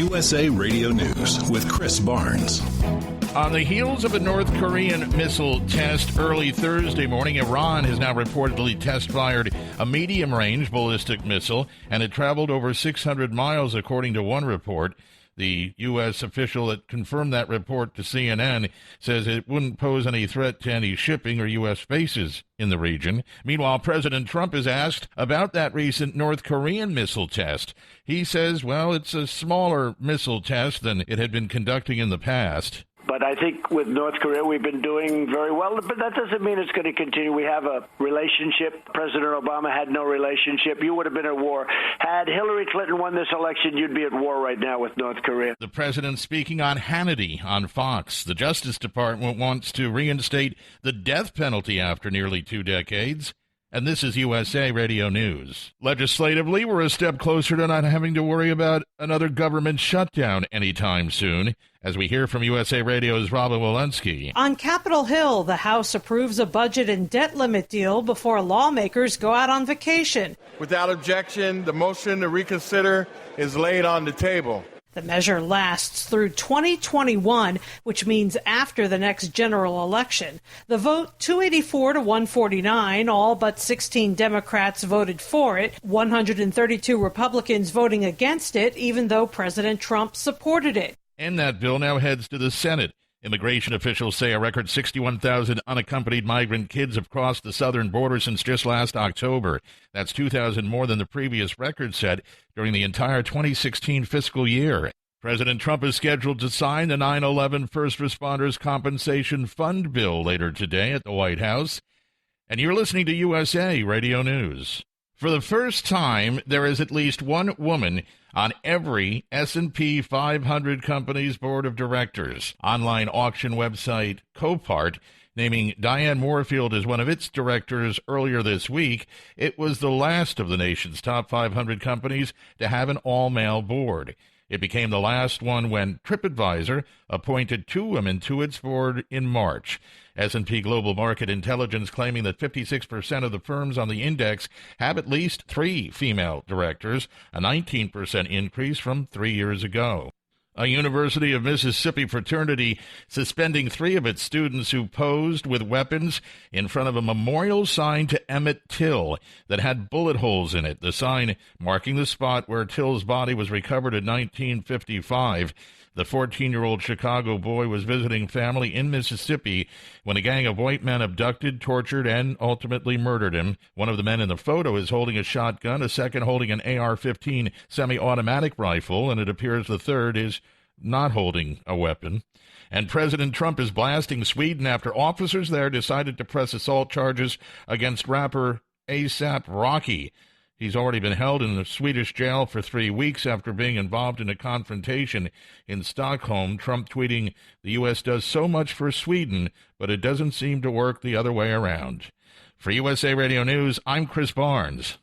USA Radio News with Chris Barnes. On the heels of a North Korean missile test early Thursday morning, Iran has now reportedly test-fired a medium-range ballistic missile, and it traveled over 600 miles, according to one report. The U.S. official that confirmed that report to CNN says it wouldn't pose any threat to any shipping or U.S. bases in the region. Meanwhile, President Trump is asked about that recent North Korean missile test. He says, well, it's a smaller missile test than it had been conducting in the past. But I think with North Korea, we've been doing very well. But that doesn't mean it's going to continue. We have a relationship. President Obama had no relationship. You would have been at war. Had Hillary Clinton won this election, you'd be at war right now with North Korea. The president speaking on Hannity on Fox. The Justice Department wants to reinstate the death penalty after nearly 2 decades. And this is USA Radio News. Legislatively, we're a step closer to not having to worry about another government shutdown anytime soon, as we hear from USA Radio's Robin Walensky. On Capitol Hill, the House approves a budget and debt limit deal before lawmakers go out on vacation. Without objection, the motion to reconsider is laid on the table. The measure lasts through 2021, which means after the next general election. The vote 284 to 149, all but 16 Democrats voted for it, 132 Republicans voting against it, even though President Trump supported it. And that bill now heads to the Senate. Immigration officials say a record 61,000 unaccompanied migrant kids have crossed the southern border since just last October. That's 2,000 more than the previous record set during the entire 2016 fiscal year. President Trump is scheduled to sign the 9/11 First Responders Compensation Fund bill later today at the White House. And you're listening to USA Radio News. For the first time, there is at least one woman on every S&P 500 company's board of directors. Online auction website Copart naming Diane Moorfield as one of its directors earlier this week. It was the last of the nation's top 500 companies to have an all-male board. It became the last one when TripAdvisor appointed 2 women to its board in March. S&P Global Market Intelligence claiming that 56% of the firms on the index have at least 3 female directors, a 19% increase from 3 years ago. A University of Mississippi fraternity suspending 3 of its students who posed with weapons in front of a memorial sign to Emmett Till that had bullet holes in it, the sign marking the spot where Till's body was recovered in 1955. The 14-year-old Chicago boy was visiting family in Mississippi when a gang of white men abducted, tortured, and ultimately murdered him. One of the men in the photo is holding a shotgun, a second holding an AR-15 semi-automatic rifle, and it appears the third is not holding a weapon. And President Trump is blasting Sweden after officers there decided to press assault charges against rapper A$AP Rocky. He's already been held in the Swedish jail for 3 weeks after being involved in a confrontation in Stockholm. Trump tweeting, "The U.S. does so much for Sweden, but it doesn't seem to work the other way around." For USA Radio News, I'm Chris Barnes.